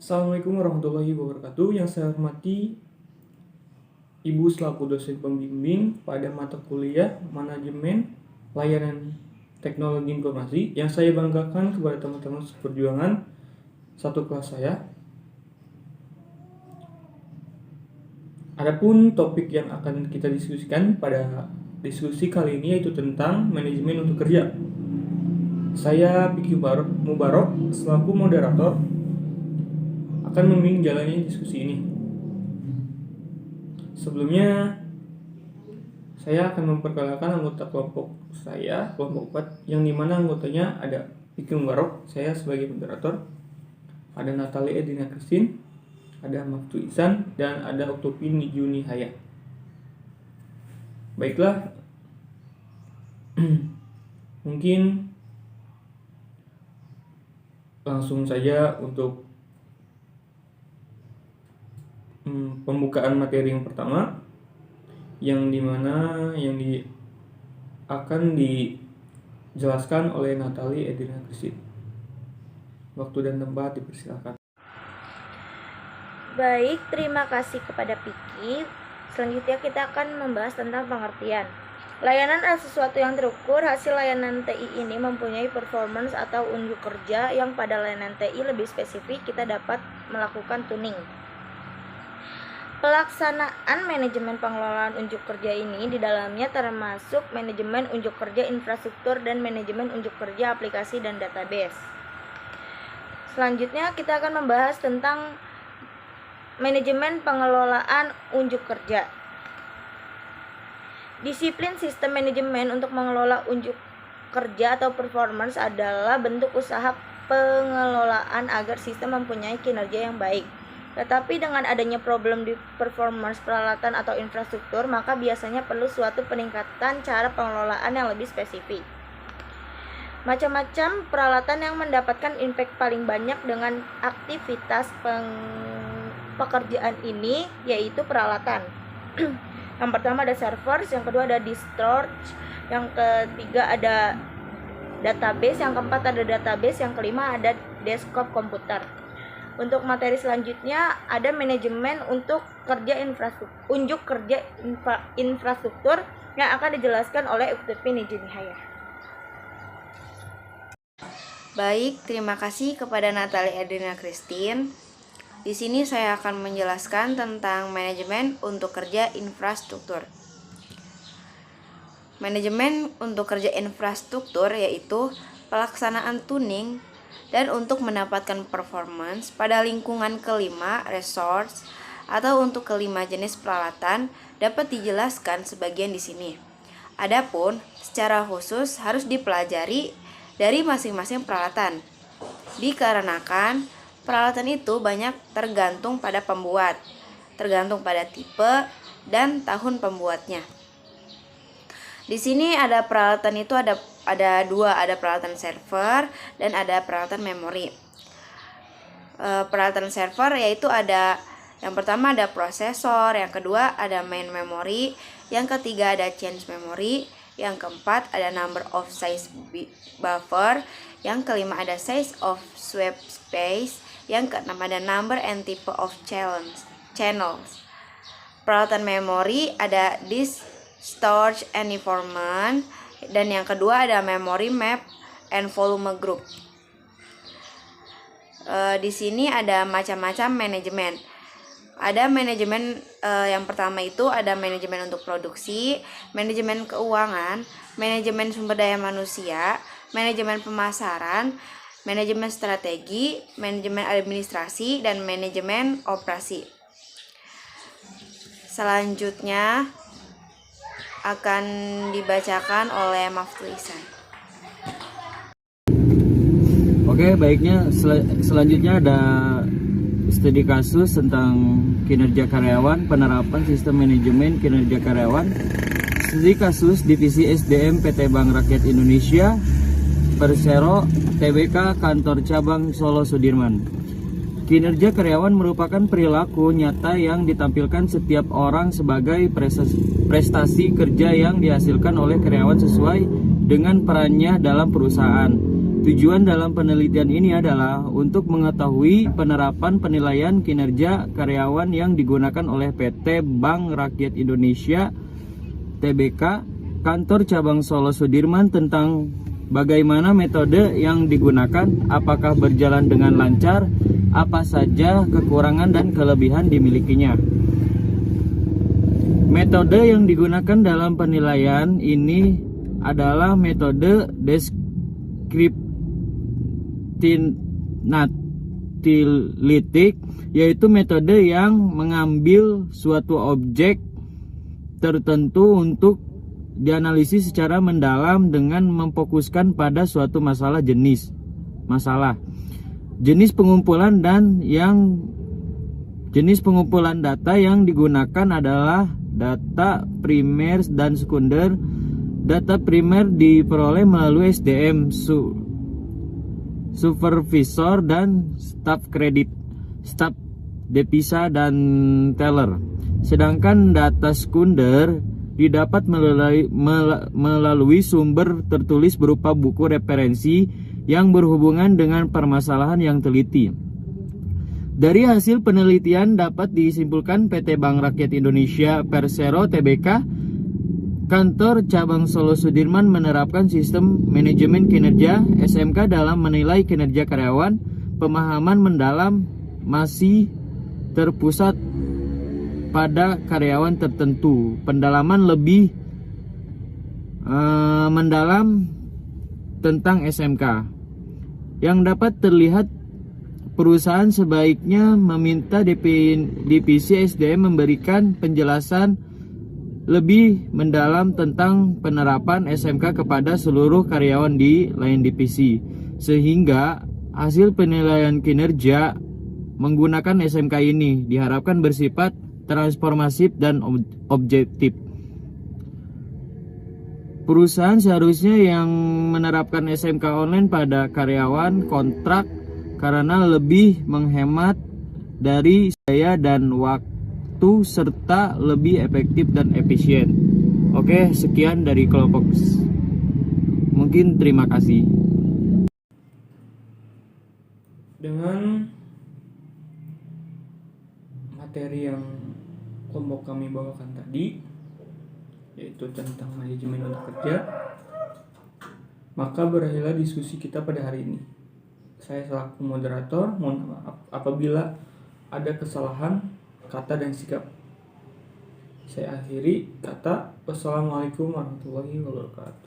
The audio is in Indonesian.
Assalamualaikum warahmatullahi wabarakatuh. Yang saya hormati Ibu selaku dosen pembimbing pada mata kuliah Manajemen Layanan Teknologi Informasi, yang saya banggakan kepada teman-teman seperjuangan satu kelas saya. Adapun topik yang akan kita diskusikan pada diskusi kali ini yaitu tentang manajemen untuk kerja. Saya Piki Mubarok selaku moderator akan membimbing jalannya diskusi ini. Sebelumnya, saya akan memperkenalkan anggota kelompok saya, kelompok 4, yang dimana anggotanya ada Piki Mubarok, saya sebagai moderator, ada Natalie Edina Christine, ada Maftu Ihsan, dan ada Oktopin Juni Haya. Baiklah, mungkin langsung saja untuk pembukaan materi yang pertama, yang dimana akan dijelaskan oleh Natalie Edina Christine. Waktu dan tempat dipersilakan. Baik, terima kasih kepada Piki. Selanjutnya kita akan membahas tentang pengertian. Layanan adalah sesuatu yang terukur. Hasil layanan TI ini mempunyai performance atau unjuk kerja yang pada layanan TI lebih spesifik kita dapat melakukan tuning. Pelaksanaan manajemen pengelolaan unjuk kerja ini di dalamnya termasuk manajemen unjuk kerja infrastruktur dan manajemen unjuk kerja aplikasi dan database. Selanjutnya kita akan membahas tentang manajemen pengelolaan unjuk kerja. Disiplin sistem manajemen untuk mengelola unjuk kerja atau performance adalah bentuk usaha pengelolaan agar sistem mempunyai kinerja yang baik. Tetapi dengan adanya problem di performance peralatan atau infrastruktur, maka biasanya perlu suatu peningkatan cara pengelolaan yang lebih spesifik. Macam-macam peralatan yang mendapatkan impact paling banyak dengan aktivitas pekerjaan ini yaitu peralatan. Yang pertama ada server, yang kedua ada disk storage, yang ketiga ada database, yang keempat ada database, yang kelima ada desktop komputer. Untuk materi selanjutnya ada manajemen untuk kerja unjuk kerja infrastruktur yang akan dijelaskan oleh Oktopin Juni Haya. Baik, terima kasih kepada Natalie Edina Christine. Di sini saya akan menjelaskan tentang manajemen untuk kerja infrastruktur. Manajemen untuk kerja infrastruktur yaitu pelaksanaan tuning dan untuk mendapatkan performance pada lingkungan kelima resource atau untuk kelima jenis peralatan dapat dijelaskan sebagian di sini. Adapun secara khusus harus dipelajari dari masing-masing peralatan. Dikarenakan peralatan itu banyak tergantung pada pembuat, tergantung pada tipe dan tahun pembuatnya. Di sini ada peralatan itu ada dua, ada peralatan server dan ada peralatan memori. Peralatan server yaitu ada yang pertama ada prosesor, yang kedua ada main memory, yang ketiga ada change memory, yang keempat ada number of size buffer, yang kelima ada size of swap space, yang keenam ada number and type of channels. Peralatan memori ada disk storage and information, dan yang kedua ada memory map and volume group. Di sini ada macam-macam manajemen. Ada manajemen yang pertama itu ada manajemen untuk produksi, manajemen keuangan, manajemen sumber daya manusia, manajemen pemasaran, manajemen strategi, manajemen administrasi, dan manajemen operasi. Selanjutnya akan dibacakan oleh Maftu Ihsan. Oke, baiknya selanjutnya ada studi kasus tentang kinerja karyawan, penerapan sistem manajemen kinerja karyawan. Studi kasus Divisi SDM PT Bank Rakyat Indonesia, Persero, TBK, Kantor Cabang Solo Sudirman. Kinerja karyawan merupakan perilaku nyata yang ditampilkan setiap orang sebagai prestasi kerja yang dihasilkan oleh karyawan sesuai dengan perannya dalam perusahaan. Tujuan dalam penelitian ini adalah untuk mengetahui penerapan penilaian kinerja karyawan yang digunakan oleh PT Bank Rakyat Indonesia (TBK) Kantor Cabang Solo Sudirman tentang bagaimana metode yang digunakan, apakah berjalan dengan lancar, apa saja kekurangan dan kelebihan dimilikinya. Metode yang digunakan dalam penilaian ini adalah metode deskriptif, yaitu metode yang mengambil suatu objek tertentu untuk dianalisis secara mendalam dengan memfokuskan pada suatu jenis pengumpulan data yang digunakan adalah data primer dan sekunder. Data primer diperoleh melalui SDM, supervisor dan staf kredit, staf devisa dan teller. Sedangkan data sekunder didapat melalui sumber tertulis berupa buku referensi yang berhubungan dengan permasalahan yang teliti. Dari hasil penelitian dapat disimpulkan PT Bank Rakyat Indonesia Persero TBK Kantor Cabang Solo Sudirman menerapkan sistem manajemen kinerja SMK dalam menilai kinerja karyawan. Pemahaman mendalam masih terpusat pada karyawan tertentu. Pendalaman lebih mendalam tentang SMK yang dapat terlihat, perusahaan sebaiknya meminta divisi SDM memberikan penjelasan lebih mendalam tentang penerapan SMK kepada seluruh karyawan di lain divisi, sehingga hasil penilaian kinerja menggunakan SMK ini diharapkan bersifat transformatif dan objektif. Perusahaan seharusnya yang menerapkan SMK online pada karyawan kontrak karena lebih menghemat dari biaya dan waktu serta lebih efektif dan efisien. Oke, sekian dari kelompok. Mungkin terima kasih. Dengan materi yang kelompok kami bawakan tadi, yaitu tentang manajemen untuk kerja, maka berakhirlah diskusi kita pada hari ini. Saya selaku moderator mohon maaf apabila ada kesalahan kata dan sikap. Saya akhiri kata wassalamualaikum warahmatullahi wabarakatuh.